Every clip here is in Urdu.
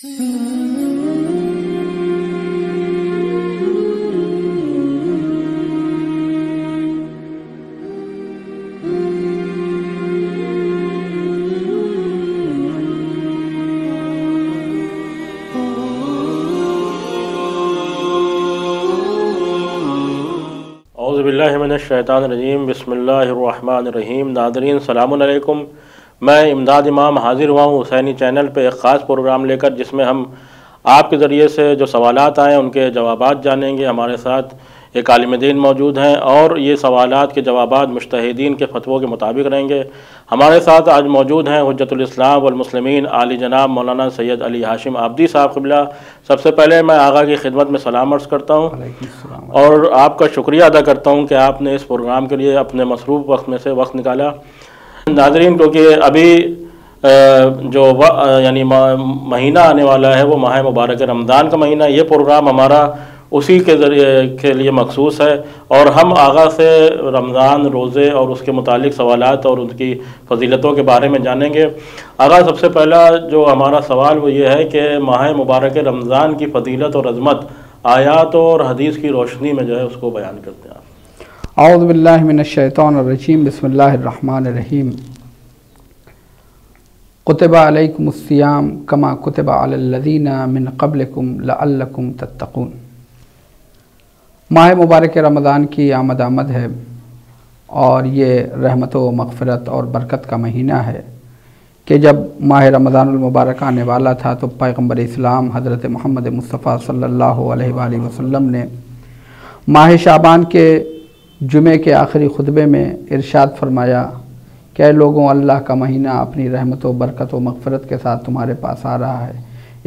اعوذ باللہ من الشیطان الرجیم، بسم اللہ الرحمن الرحیم۔ ناظرین السلام علیکم، میں امداد امام حاضر ہوا ہوں حسینی چینل پہ ایک خاص پروگرام لے کر، جس میں ہم آپ کے ذریعے سے جو سوالات آئے ان کے جوابات جانیں گے۔ ہمارے ساتھ ایک عالم دین موجود ہیں اور یہ سوالات کے جوابات مجتہدین کے فتووں کے مطابق رہیں گے۔ ہمارے ساتھ آج موجود ہیں حجت الاسلام والمسلمین عالی جناب مولانا سید علی ہاشم عابدی صاحب قبلہ۔ سب سے پہلے میں آقا کی خدمت میں سلام عرض کرتا ہوں اور آپ کا شکریہ ادا کرتا ہوں کہ آپ نے اس پروگرام کے لیے اپنے مصروف وقت میں سے وقت نکالا۔ ناظرین، کیونکہ ابھی جو یعنی مہینہ آنے والا ہے وہ ماہ مبارک رمضان کا مہینہ، یہ پروگرام ہمارا اسی کے ذریعے کے لیے مخصوص ہے اور ہم آغا سے رمضان، روزے اور اس کے متعلق سوالات اور ان کی فضیلتوں کے بارے میں جانیں گے۔ آغا سب سے پہلا جو ہمارا سوال وہ یہ ہے کہ ماہ مبارک رمضان کی فضیلت اور عظمت آیات اور حدیث کی روشنی میں جو ہے اس کو بیان کرتے ہیں آپ۔ اعوذ باللہ من الشیطان الرجیم، بسم اللہ الرحمن الرحیم۔ کتب علیکم الصیام کما کتب علی الذین من قبلکم لعلکم تتقون۔ ماہ مبارک رمضان کی آمد ہے اور یہ رحمت و مغفرت اور برکت کا مہینہ ہے کہ جب ماہ رمضان المبارک آنے والا تھا تو پیغمبر اسلام حضرت محمد مصطفیٰ صلی اللہ علیہ وآلہ وسلم نے ماہ شعبان کے جمعے کے آخری خطبے میں ارشاد فرمایا کہ اے لوگوں، اللہ کا مہینہ اپنی رحمت و برکت و مغفرت کے ساتھ تمہارے پاس آ رہا ہے۔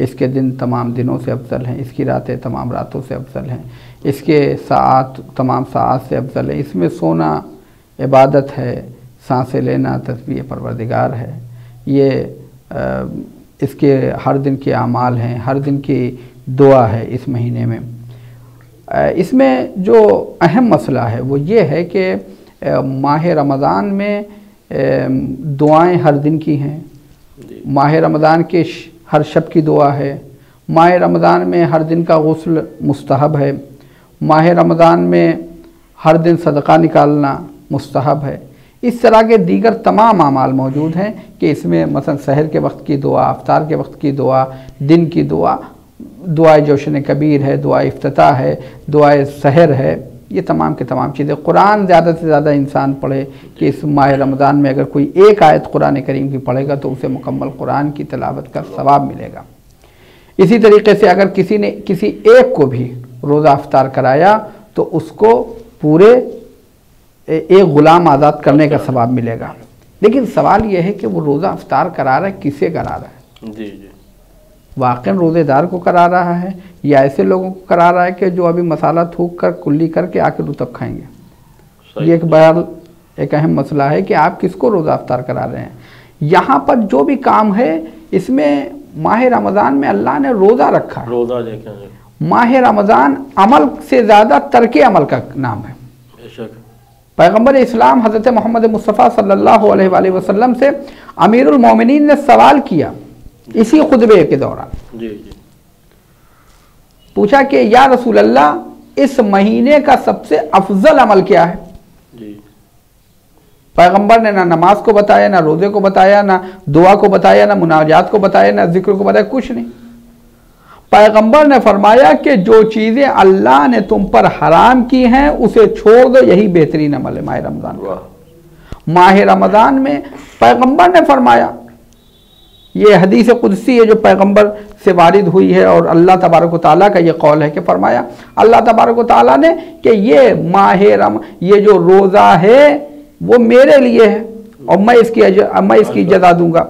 اس کے دن تمام دنوں سے افضل ہیں، اس کی راتیں تمام راتوں سے افضل ہیں، اس کے ساعات تمام ساعات سے افضل ہے، اس میں سونا عبادت ہے، سانسیں لینا تسبیح پروردگار ہے، یہ اس کے ہر دن کے اعمال ہیں، ہر دن کی دعا ہے اس مہینے میں۔ اس میں جو اہم مسئلہ ہے وہ یہ ہے کہ ماہ رمضان میں دعائیں ہر دن کی ہیں، ماہ رمضان کے ہر شب کی دعا ہے، ماہ رمضان میں ہر دن کا غسل مستحب ہے، ماہ رمضان میں ہر دن صدقہ نکالنا مستحب ہے۔ اس طرح کے دیگر تمام اعمال موجود ہیں کہ اس میں مثلا سحر کے وقت کی دعا، افطار کے وقت کی دعا، دن کی دعا، دعائے جوشن کبیر ہے، دعائے افتتاح ہے، دعائے سحر ہے، یہ تمام کے تمام چیزیں۔ قرآن زیادہ سے زیادہ انسان پڑھے کہ اس ماہ رمضان میں اگر کوئی ایک آیت قرآن کریم کی پڑھے گا تو اسے مکمل قرآن کی تلاوت کا ثواب ملے گا۔ اسی طریقے سے اگر کسی نے کسی ایک کو بھی روزہ افطار کرایا تو اس کو پورے ایک غلام آزاد کرنے کا ثواب ملے گا۔ لیکن سوال یہ ہے کہ وہ روزہ افطار کرا رہا ہے کسے کرا رہا ہے؟ جی جی، واقعاً روزے دار کو کرا رہا ہے یا ایسے لوگوں کو کرا رہا ہے کہ جو ابھی مسالہ تھوک کر کلی کر کے آ کے رطب کھائیں گے؟ یہ ایک اہم مسئلہ ہے کہ آپ کس کو روزہ افطار کرا رہے ہیں۔ یہاں پر جو بھی کام ہے اس میں ماہ رمضان میں اللہ نے روزہ رکھا ہے۔ روزہ دیکھیں گے، ماہ رمضان عمل سے زیادہ ترک عمل کا نام ہے۔ بے شک پیغمبر اسلام حضرت محمد مصطفیٰ صلی اللہ علیہ وآلہ وسلم سے امیر المومنین نے سوال کیا اسی خطبے کے دوران، جی جی، پوچھا کہ یا رسول اللہ، اس مہینے کا سب سے افضل عمل کیا ہے؟ جی، پیغمبر نے نہ نماز کو بتایا، نہ روزے کو بتایا، نہ دعا کو بتایا، نہ مناجات کو بتایا، نہ ذکر کو بتایا، کچھ نہیں۔ پیغمبر نے فرمایا کہ جو چیزیں اللہ نے تم پر حرام کی ہیں اسے چھوڑ دو، یہی بہترین عمل ہے ماہ رمضان کا۔ ماہ رمضان میں پیغمبر نے فرمایا، یہ حدیث قدسی ہے جو پیغمبر سے وارد ہوئی ہے اور اللہ تبارک و تعالیٰ کا یہ قول ہے کہ فرمایا اللہ تبارک و تعالیٰ نے کہ یہ جو روزہ ہے وہ میرے لیے ہے اور میں اس کی جزا دوں گا۔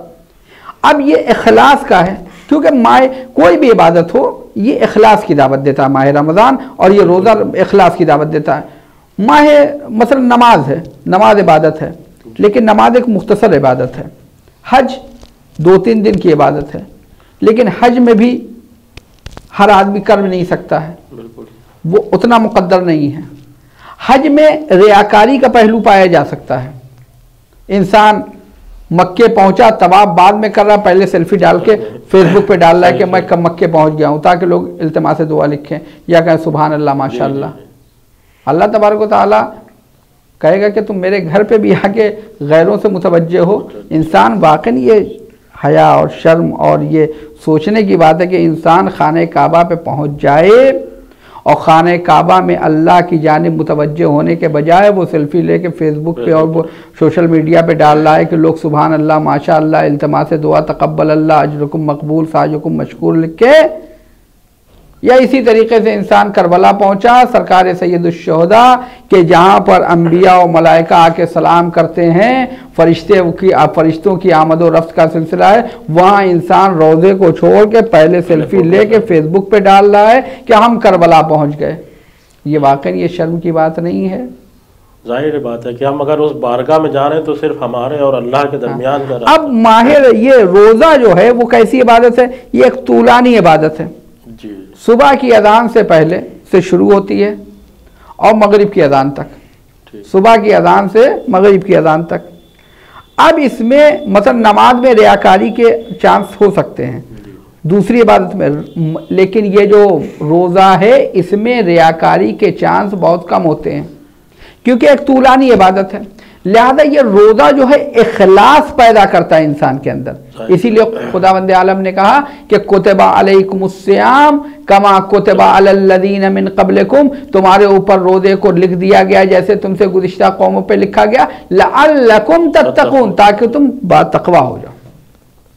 اب یہ اخلاص کا ہے، کیونکہ کوئی بھی عبادت ہو یہ اخلاص کی دعوت دیتا ہے ماہ رمضان، اور یہ روزہ اخلاص کی دعوت دیتا ہے۔ مثلا نماز ہے، نماز عبادت ہے، لیکن نماز ایک مختصر عبادت ہے۔ حج 2-3 دن کی عبادت ہے، لیکن حج میں بھی ہر آدمی کر نہیں سکتا ہے، وہ اتنا مقدر نہیں ہے۔ حج میں ریاکاری کا پہلو پایا جا سکتا ہے، انسان مکے پہنچا، طواف بعد میں کر رہا، پہلے سیلفی ڈال کے فیس بک پہ ڈال رہا ہے کہ میں کب مکے پہنچ گیا ہوں، تاکہ لوگ التماس دعا لکھیں یا کہیں سبحان اللہ ماشاء اللہ۔ اللہ تبارک و تعالیٰ کہے گا کہ تم میرے گھر پہ بھی آ کے غیروں سے متوجہ ہو۔ انسان واقعی یہ حیا اور شرم اور یہ سوچنے کی بات ہے کہ انسان خانہ کعبہ پہ پہنچ جائے اور خانہ کعبہ میں اللہ کی جانب متوجہ ہونے کے بجائے وہ سیلفی لے کے فیس بک پہ اور وہ سوشل میڈیا پہ ڈال رہا ہے کہ لوگ سبحان اللہ ماشاء اللہ التماس دعا تقبل اللہ اجرکم مقبول سعیکم مشکور لکھ کے، یا اسی طریقے سے انسان کربلا پہنچا سرکار سید الشہداء کہ جہاں پر انبیاء و ملائکہ آ کے سلام کرتے ہیں، فرشتوں کی آمد و رفت کا سلسلہ ہے، وہاں انسان روزے کو چھوڑ کے پہلے سیلفی لے کے فیس بک پہ ڈال رہا ہے کہ ہم کربلا پہنچ گئے۔ یہ واقعی یہ شرم کی بات نہیں ہے؟ ظاہر بات ہے کہ ہم اگر اس بارگاہ میں جا رہے ہیں تو صرف ہمارے اور اللہ کے درمیان کا راستہ۔ اب ماہر یہ روزہ جو ہے وہ کیسی عبادت ہے؟ یہ ایک طولانی عبادت ہے، صبح کی اذان سے پہلے سے شروع ہوتی ہے اور مغرب کی اذان تک، صبح کی اذان سے مغرب کی اذان تک۔ اب اس میں مثلا نماز میں ریاکاری کے چانس ہو سکتے ہیں دوسری عبادت میں، لیکن یہ جو روزہ ہے اس میں ریاکاری کے چانس بہت کم ہوتے ہیں کیونکہ ایک طولانی عبادت ہے۔ لہذا یہ روزہ جو ہے اخلاص پیدا کرتا ہے انسان کے اندر، اسی لیے خداوند عالم نے کہا کہ کتب علیکم الصیام کما کتب علی الذین من قبلکم، تمہارے اوپر روزے کو لکھ دیا گیا جیسے تم سے گزشتہ قوموں پہ لکھا گیا، لعلکم تتقون، تاکہ تم با تقوی ہو جاؤ۔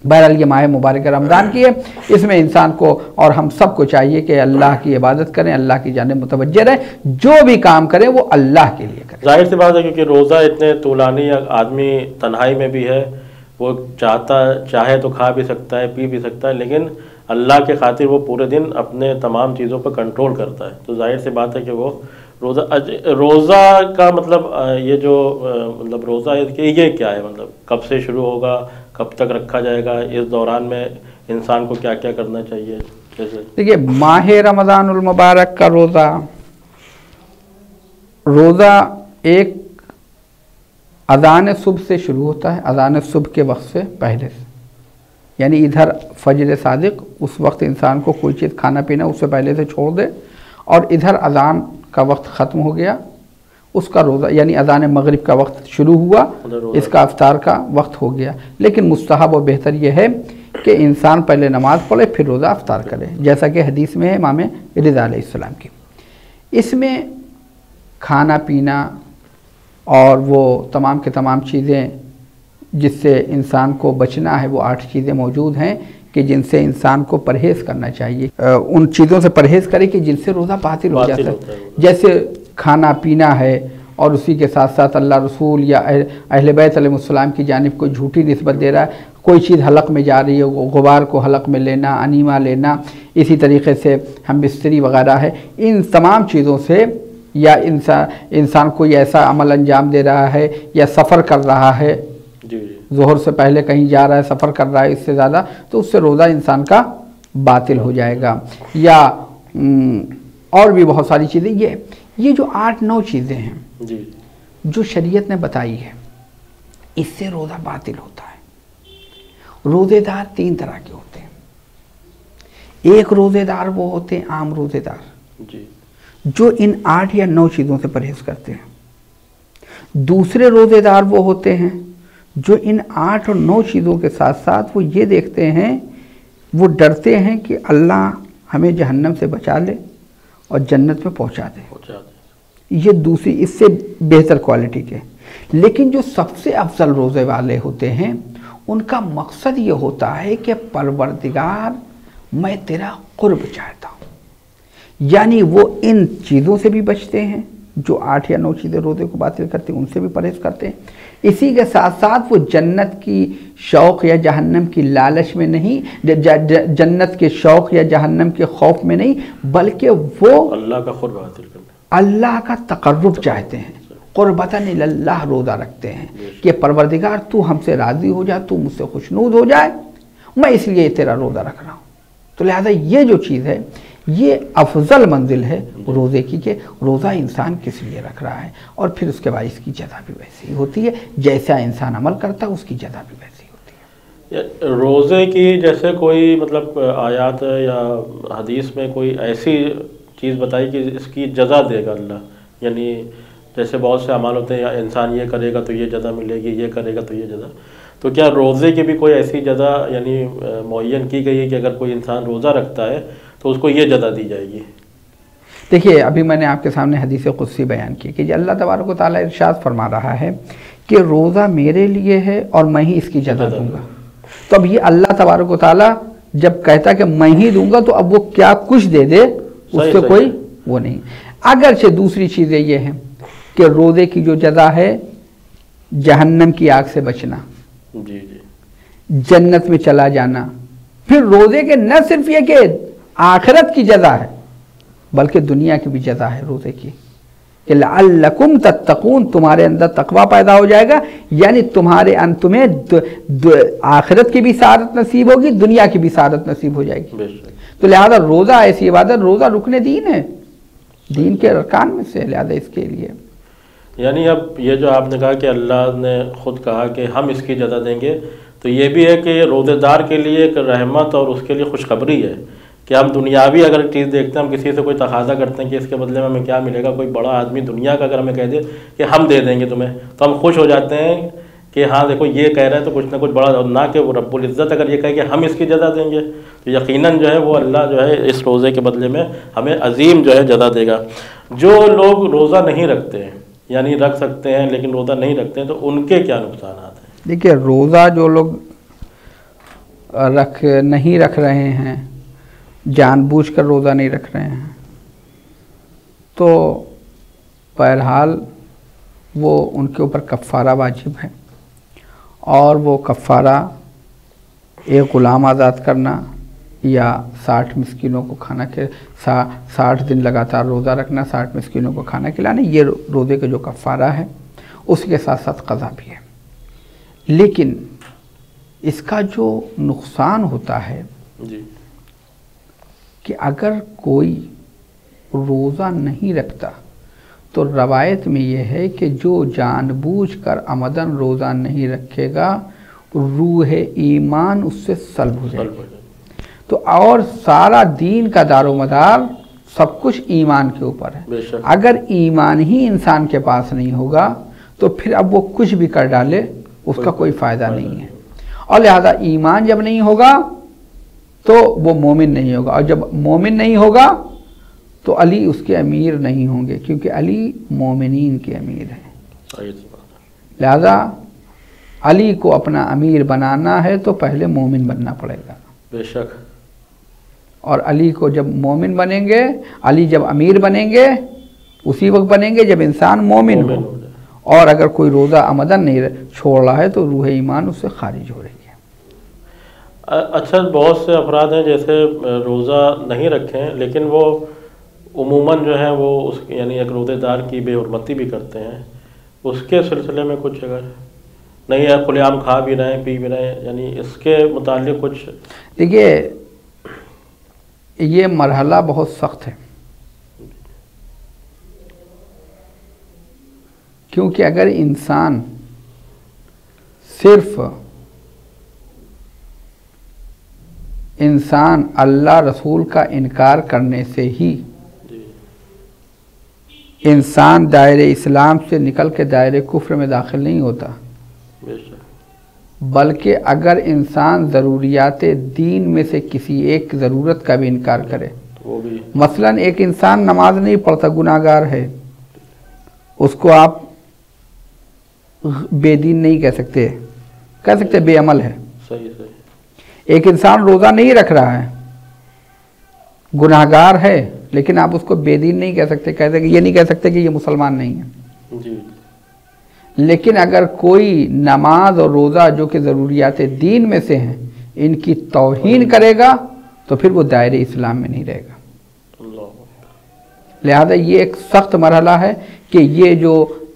بہرحال یہ ماہ مبارک رمضان کی ہے، اس میں انسان کو اور ہم سب کو چاہیے کہ اللہ کی عبادت کریں، اللہ کی جانب متوجہ رہیں، جو بھی کام کریں وہ اللہ کے لیے کریں۔ ظاہر سی بات ہے کیونکہ روزہ اتنے طولانی، آدمی تنہائی میں بھی ہے، وہ چاہے تو کھا بھی سکتا ہے پی بھی سکتا ہے، لیکن اللہ کے خاطر وہ پورے دن اپنے تمام چیزوں پر کنٹرول کرتا ہے، تو ظاہر سی بات ہے کہ وہ روزہ کا مطلب یہ جو مطلب روزہ یہ کیا ہے، مطلب کب سے شروع ہوگا، کب تک رکھا جائے گا، اس دوران میں انسان کو کیا کیا کرنا چاہیے؟ جیسے دیکھیے ماہ رمضان المبارک کا روزہ ایک اذان صبح سے شروع ہوتا ہے، اذان صبح کے وقت سے پہلے سے، یعنی ادھر فجر صادق اس وقت انسان کو کوئی چیز کھانا پینا اس سے پہلے سے چھوڑ دے، اور ادھر اذان کا وقت ختم ہو گیا اس کا روزہ، یعنی اذان مغرب کا وقت شروع ہوا اس کا افطار کا وقت ہو گیا۔ لیکن مستحب و بہتر یہ ہے کہ انسان پہلے نماز پڑھے پھر روزہ افطار کرے، جیسا کہ حدیث میں ہے امام رضا علیہ السلام کی۔ اس میں کھانا پینا اور وہ تمام کے تمام چیزیں جس سے انسان کو بچنا ہے، وہ 8 چیزیں موجود ہیں کہ جن سے انسان کو پرہیز کرنا چاہیے، ان چیزوں سے پرہیز کرے کہ جن سے روزہ باطل ہو جاتا ہے، جیسے کھانا پینا ہے، اور اسی کے ساتھ ساتھ اللہ رسول یا اہل بیت علیہ السلام کی جانب کوئی جھوٹی نسبت دے رہا ہے، کوئی چیز حلق میں جا رہی ہے، غبار کو حلق میں لینا، انیما لینا، اسی طریقے سے ہم بستری وغیرہ ہے، ان تمام چیزوں سے، یا انسان کوئی ایسا عمل انجام دے رہا ہے یا سفر کر رہا ہے، ظہر سے پہلے کہیں جا رہا ہے، سفر کر رہا ہے اس سے زیادہ، تو اس سے روزہ انسان کا باطل ہو جائے گا۔ یا اور بھی بہت ساری چیزیں، یہ جو 8-9 چیزیں ہیں جو شریعت نے بتائی ہے، اس سے روزہ باطل ہوتا ہے۔ روزے دار 3 طرح کے ہوتے ہیں، ایک روزے دار وہ ہوتے ہیں عام روزے دار جو ان 8 یا 9 چیزوں سے پرہیز کرتے ہیں، دوسرے روزے دار وہ ہوتے ہیں جو ان 8 اور 9 چیزوں کے ساتھ ساتھ وہ یہ دیکھتے ہیں، وہ ڈرتے ہیں کہ اللہ ہمیں جہنم سے بچا لے اور جنت میں پہنچا دے، یہ دوسری اس سے بہتر کوالٹی کے۔ لیکن جو سب سے افضل روزے والے ہوتے ہیں ان کا مقصد یہ ہوتا ہے کہ پروردگار میں تیرا قرب چاہتا ہوں، یعنی وہ ان چیزوں سے بھی بچتے ہیں جو 8 یا 9 چیزیں روزے کو باطل کرتے ہیں، ان سے بھی پرہیز کرتے ہیں، اسی کے ساتھ ساتھ وہ جنت کی شوق یا جہنم کی لالچ میں نہیں، جنت کے شوق یا جہنم کے خوف میں نہیں، بلکہ وہ اللہ کا قرب حاصل کرنا، اللہ کا تقرب چاہتے ہیں، قربتاً اللہ روزہ رکھتے ہیں کہ پروردگار تو ہم سے راضی ہو جائے، تو مجھ سے خوشنود ہو جائے، میں اس لیے تیرا روزہ رکھ رہا ہوں۔ تو لہذا یہ جو چیز ہے یہ افضل منزل ہے روزے کی کہ روزہ انسان کس لیے رکھ رہا ہے، اور پھر اس کے بعد اس کی جزا بھی ویسی ہوتی ہے، جیسا انسان عمل کرتا ہے اس کی جزا بھی ویسی ہوتی ہے۔ روزے کی جیسے کوئی مطلب آیات یا حدیث میں کوئی ایسی چیز بتائی کہ اس کی جزا دے گا اللہ، یعنی جیسے بہت سے اعمال ہوتے ہیں، انسان یہ کرے گا تو یہ جزا ملے گی، یہ کرے گا تو یہ جزا، تو کیا روزے کی بھی کوئی ایسی جزا یعنی معین کی گئی ہے کہ اگر کوئی انسان روزہ رکھتا ہے تو اس کو یہ جزا دی جائے گی؟ دیکھیے ابھی میں نے آپ کے سامنے حدیث قدسی بیان کی کہ اللہ تبارک و تعالیٰ ارشاد فرما رہا ہے کہ روزہ میرے لیے ہے اور میں ہی اس کی جزا دوں گا۔ تو اب یہ اللہ تبارک و تعالیٰ جب کہتا کہ میں ہی دوں گا تو اب وہ کیا کچھ دے دے اس سے کوئی وہ نہیں۔ اگرچہ دوسری چیزیں یہ ہیں کہ روزے کی جو جزا ہے جہنم کی آگ سے بچنا، جی جی، جنت میں چلا جانا، پھر روزے کے نہ صرف یہ کہ آخرت کی جزا ہے بلکہ دنیا کی بھی جزا ہے روزے کی کہ لعلکم تتقون، تمہارے اندر تقوی پیدا ہو جائے گا، یعنی تمہیں آخرت کی بھی سعادت نصیب ہوگی، دنیا کی بھی سعادت نصیب ہو جائے گی۔ تو لہذا روزہ ایسی عبادت، روزہ رکن دین ہے، دین کے ارکان میں سے، لہذا اس کے لیے یعنی اب یہ جو آپ نے کہا کہ اللہ نے خود کہا کہ ہم اس کی جزا دیں گے، تو یہ بھی ہے کہ یہ روزے دار کے لیے ایک رحمت اور اس کے لیے خوشخبری ہے کہ ہم دنیاوی اگر چیز دیکھتے ہیں، ہم کسی سے کوئی تقاضا کرتے ہیں کہ اس کے بدلے میں ہمیں کیا ملے گا، کوئی بڑا آدمی دنیا کا اگر ہمیں کہہ دے کہ ہم دے دیں گے تمہیں، تو ہم خوش ہو جاتے ہیں کہ ہاں دیکھو یہ کہہ رہے ہیں تو کچھ نہ کچھ بڑا، نہ کہ وہ رب العزت اگر یہ کہے کہ ہم اس کی جزا دیں گے تو یقیناً جو ہے وہ اللہ جو ہے اس روزے کے بدلے میں ہمیں عظیم جو ہے جزا دے گا۔ جو لوگ روزہ نہیں رکھتے ہیں، یعنی رکھ سکتے ہیں لیکن روزہ نہیں رکھتے ہیں، تو ان کے کیا نقصانات ہیں؟ دیکھیے روزہ جو لوگ نہیں رکھ رہے ہیں، جان بوجھ کر روزہ نہیں رکھ رہے ہیں، تو بہرحال وہ ان کے اوپر کفارہ واجب ہے، اور وہ کفارہ ایک غلام آزاد کرنا یا 60 مسکینوں کو کھانا 60 دن لگاتار روزہ رکھنا، 60 مسکینوں کو کھانا کھلانا، یہ روزے کا جو کفارہ ہے اس کے ساتھ ساتھ قضا بھی ہے۔ لیکن اس کا جو نقصان ہوتا ہے جی کہ اگر کوئی روزہ نہیں رکھتا تو روایت میں یہ ہے کہ جو جان بوجھ کر عمدن روزہ نہیں رکھے گا روح ایمان اس سے سلب ہو جائے گی، تو اور سارا دین کا دار و مدار سب کچھ ایمان کے اوپر ہے۔ اگر ایمان ہی انسان کے پاس نہیں ہوگا تو پھر اب وہ کچھ بھی کر ڈالے اس کا کوئی فائدہ نہیں ہے، اور لہذا ایمان جب نہیں ہوگا تو وہ مومن نہیں ہوگا، اور جب مومن نہیں ہوگا تو علی اس کے امیر نہیں ہوں گے، کیونکہ علی مومنین کے امیر ہیں۔ لہذا علی کو اپنا امیر بنانا ہے تو پہلے مومن بننا پڑے گا، بے شک، اور علی کو جب مومن بنیں گے، علی جب امیر بنیں گے اسی وقت بنیں گے جب انسان مومن ہو، اور اگر کوئی روزہ عمدن نہیں چھوڑ رہا ہے تو روح ایمان اس سے خارج ہو رہی ہے۔ اچھا، بہت سے افراد ہیں جیسے روزہ نہیں رکھیں لیکن وہ عموماً جو ہے وہ اس یعنی ایک روزے دار کی بے حرمتی بھی کرتے ہیں، اس کے سلسلے میں کچھ اگر نہیں ہے، کھلے عام کھا بھی رہے ہیں پی بھی رہے ہیں، یعنی اس کے متعلق کچھ؟ دیکھیے یہ مرحلہ بہت سخت ہے، کیونکہ اگر انسان صرف اللہ رسول کا انکار کرنے سے ہی انسان دائرے اسلام سے نکل کے دائرے کفر میں داخل نہیں ہوتا، بلکہ اگر انسان ضروریات دین میں سے کسی ایک ضرورت کا بھی انکار کرے، مثلا ایک انسان نماز نہیں پڑھتا، گناہ گار ہے، اس کو آپ بے دین نہیں کہہ سکتے بے عمل ہے۔ ایک انسان روزہ نہیں رکھ رہا ہے، گناہ گار ہے، لیکن آپ اس کو بے دین نہیں کہہ سکتے، یہ نہیں کہہ سکتے کہ یہ مسلمان نہیں ہے۔ لیکن اگر کوئی نماز اور روزہ جو کہ ضروریات دین میں سے ہیں ان کی توہین کرے گا تو پھر وہ دائرے اسلام میں نہیں رہے گا۔ لہذا یہ ایک سخت مرحلہ ہے کہ یہ جو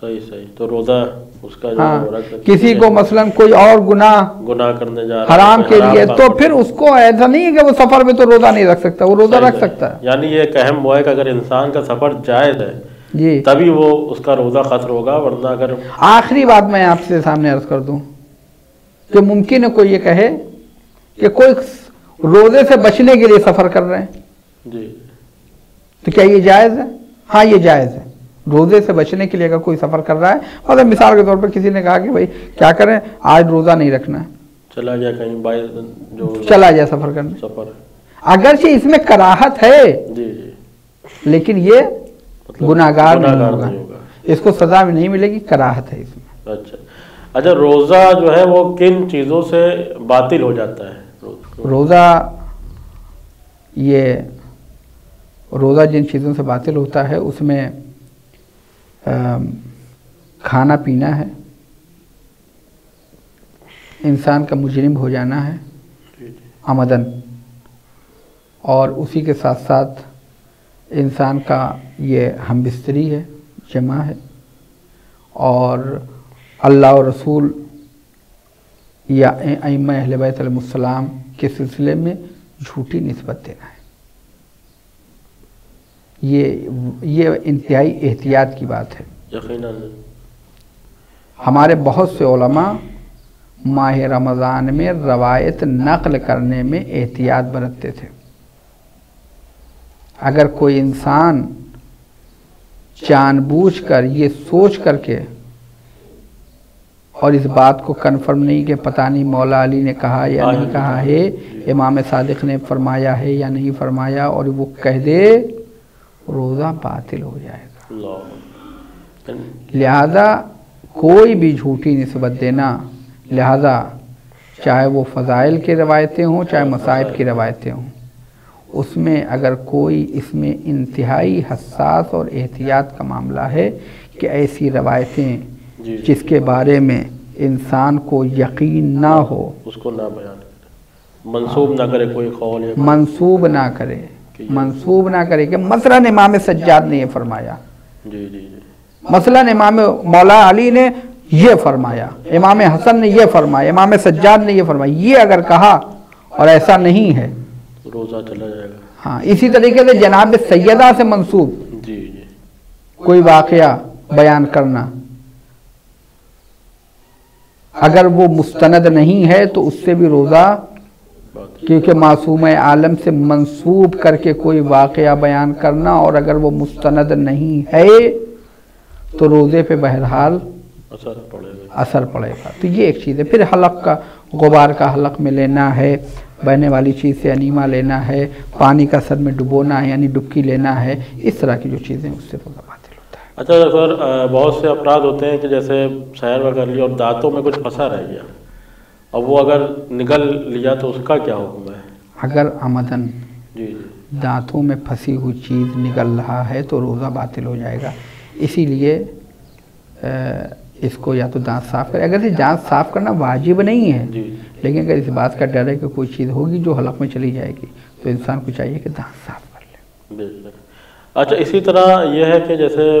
صحیح تو روزہ اس کا جو کسی کو مثلاً کوئی اور گناہ کرنے جا رہا ہے حرام کے لیے، تو پھر اس کو ایسا نہیں ہے کہ وہ سفر میں تو روزہ نہیں رکھ سکتا، وہ روزہ رکھ سکتا ہے. یعنی یہ ایک اہم وہ ہے کہ اگر انسان کا سفر جائز ہے جی تبھی وہ اس کا روزہ قصر ہوگا، ورنہ اگر. آخری بات میں آپ سے سامنے عرض کر دوں کہ ممکن ہے کوئی یہ کہے کہ کوئی روزے سے بچنے کے لیے سفر کر رہے ہیں، جی تو کیا یہ جائز ہے؟ ہاں یہ جائز ہے. روزے سے بچنے کے لیے اگر کوئی سفر کر رہا ہے، مطلب مثال کے طور پر کسی نے کہا کہ بھائی کیا کریں آج روزہ نہیں رکھنا ہے، چلا گیا کہیں باہر، جو چلا جائے سفر کرنے، سفر اگرچہ اس میں کراہت ہے جی لیکن یہ گناہگار نہیں گناہگار ہوگا، اس کو سزا بھی نہیں ملے گی، کراہت ہے اس میں. اچھا روزہ جو ہے وہ کن چیزوں سے باطل ہو جاتا ہے؟ روزہ جن چیزوں سے باطل ہوتا ہے اس میں کھانا پینا ہے، انسان کا مجرم ہو جانا ہے عمدن، اور اسی کے ساتھ ساتھ انسان کا یہ ہم بستری ہے، جمع ہے، اور اللہ اور رسول یا ائمہ اہل بیت علیہ السلام کے سلسلے میں جھوٹی نسبت دینا ہے. یہ انتہائی احتیاط کی بات ہے. یقیناً ہمارے بہت سے علماء ماہ رمضان میں روایت نقل کرنے میں احتیاط برتتے تھے. اگر کوئی انسان جان بوجھ کر یہ سوچ کر کے اور اس بات کو کنفرم نہیں کہ پتہ نہیں مولا علی نے کہا یا نہیں کہا ہے، امام صادق نے فرمایا ہے یا نہیں فرمایا، اور وہ کہہ دے، روزہ باطل ہو جائے گا. لہذا کوئی بھی جھوٹی نسبت دینا، لہذا چاہے وہ فضائل کی روایتیں ہوں چاہے مصائب کی روایتیں ہوں، اس میں اگر کوئی اس میں انتہائی حساس اور احتیاط کا معاملہ ہے کہ ایسی روایتیں جس کے بارے میں انسان کو یقین نہ ہو اس کو نہ بیان کرے، منسوب نہ کرے، کوئی قول یا منسوب نہ کرے کہ مثلاً امام سجاد نے یہ فرمایا، جی مثلاً امام مولا علی نے یہ فرمایا، امام حسن نے یہ فرمایا، امام سجاد نے یہ فرمایا، یہ اگر کہا اور ایسا نہیں ہے روزہ چلا جائے گا. ہاں اسی طریقے سے جناب سیدہ سے منسوب کوئی واقعہ بیان کرنا، اگر وہ مستند نہیں ہے تو اس سے بھی روزہ، کیونکہ معصوم عالم سے منسوب کر کے کوئی واقعہ بیان کرنا اور اگر وہ مستند نہیں ہے تو روزے پہ بہرحال اثر پڑے گا. تو یہ ایک چیز ہے. پھر حلق کا، غبار کا حلق میں لینا ہے، بہنے والی چیز سے انیما لینا ہے، پانی کا سر میں ڈبونا ہے یعنی ڈبکی لینا ہے، اس طرح کی جو چیزیں اس سے روزہ باطل ہوتا ہے. اچھا سر، بہت سے افراد ہوتے ہیں کہ جیسے سحر وغیرہ کر لیا اور دانتوں میں کچھ پھنسا رہ گیا، اب وہ اگر نگل لیا تو اس کا کیا حکم ہے؟ اگر عمدن دانتوں میں پھنسی ہوئی چیز نگل رہا ہے تو روزہ باطل ہو جائے گا. اسی لیے اس کو یا تو دانت صاف کرے، اگر دانت صاف کرنا واجب نہیں ہے لیکن اگر اس بات کا ڈر ہے کہ کوئی چیز ہوگی جو حلق میں چلی جائے گی تو انسان کو چاہیے کہ دانت صاف کر لے. اچھا اسی طرح یہ ہے کہ جیسے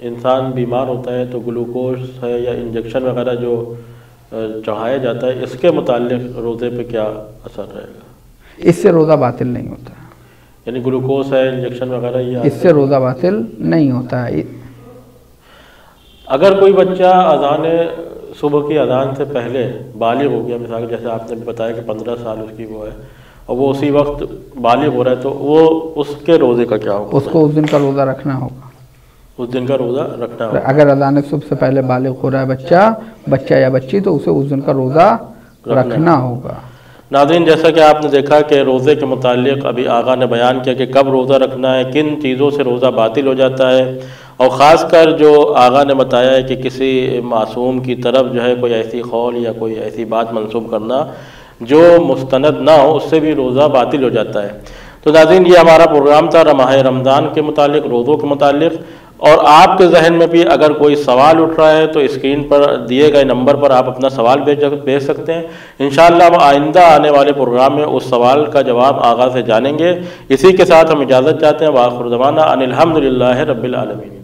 انسان بیمار ہوتا ہے تو گلوکوز ہے یا انجیکشن وغیرہ جو چڑھایا جاتا ہے، اس کے متعلق روزے پہ کیا اثر رہے گا؟ اس سے روزہ باطل نہیں ہوتا. یعنی گلوکوز ہے، انجیکشن وغیرہ، اس سے روزہ باطل نہیں ہوتا ہے. اگر کوئی بچہ اذان صبح کی اذان سے پہلے بالغ ہو گیا، مثال جیسے آپ نے بتایا کہ 15 سال اس کی وہ ہے اور وہ اسی وقت بالغ ہو رہا ہے تو وہ اس کے روزے کا کیا ہوگا؟ اس کو اس دن کا روزہ رکھنا ہوگا. اس دن کا روزہ رکھنا ہوگا. اگر اذان صبح سے پہلے بالغ ہو رہا ہے بچہ یا بچی تو اسے اس دن کا روزہ رکھنا ہوگا. ناظرین، جیسا کہ آپ نے دیکھا کہ روزے کے متعلق ابھی آقا نے بیان کیا کہ کب روزہ رکھنا ہے، کن چیزوں سے روزہ باطل ہو جاتا ہے، اور خاص کر جو آقا نے بتایا ہے کہ کسی معصوم کی طرف جو ہے کوئی ایسی قول یا کوئی ایسی بات منسوب کرنا جو مستند نہ ہو، اس سے بھی روزہ باطل ہو جاتا ہے. تو ناظرین، یہ ہمارا پروگرام تھا ماہ رمضان کے متعلق، روزوں کے متعلق. اور آپ کے ذہن میں بھی اگر کوئی سوال اٹھ رہا ہے تو اسکرین پر دیے گئے نمبر پر آپ اپنا سوال بھیج سکتے ہیں. انشاءاللہ ہم آئندہ آنے والے پروگرام میں اس سوال کا جواب آغاز سے جانیں گے. اسی کے ساتھ ہم اجازت چاہتے ہیں. وآخر دعوانا ان الحمدللہ رب العالمین.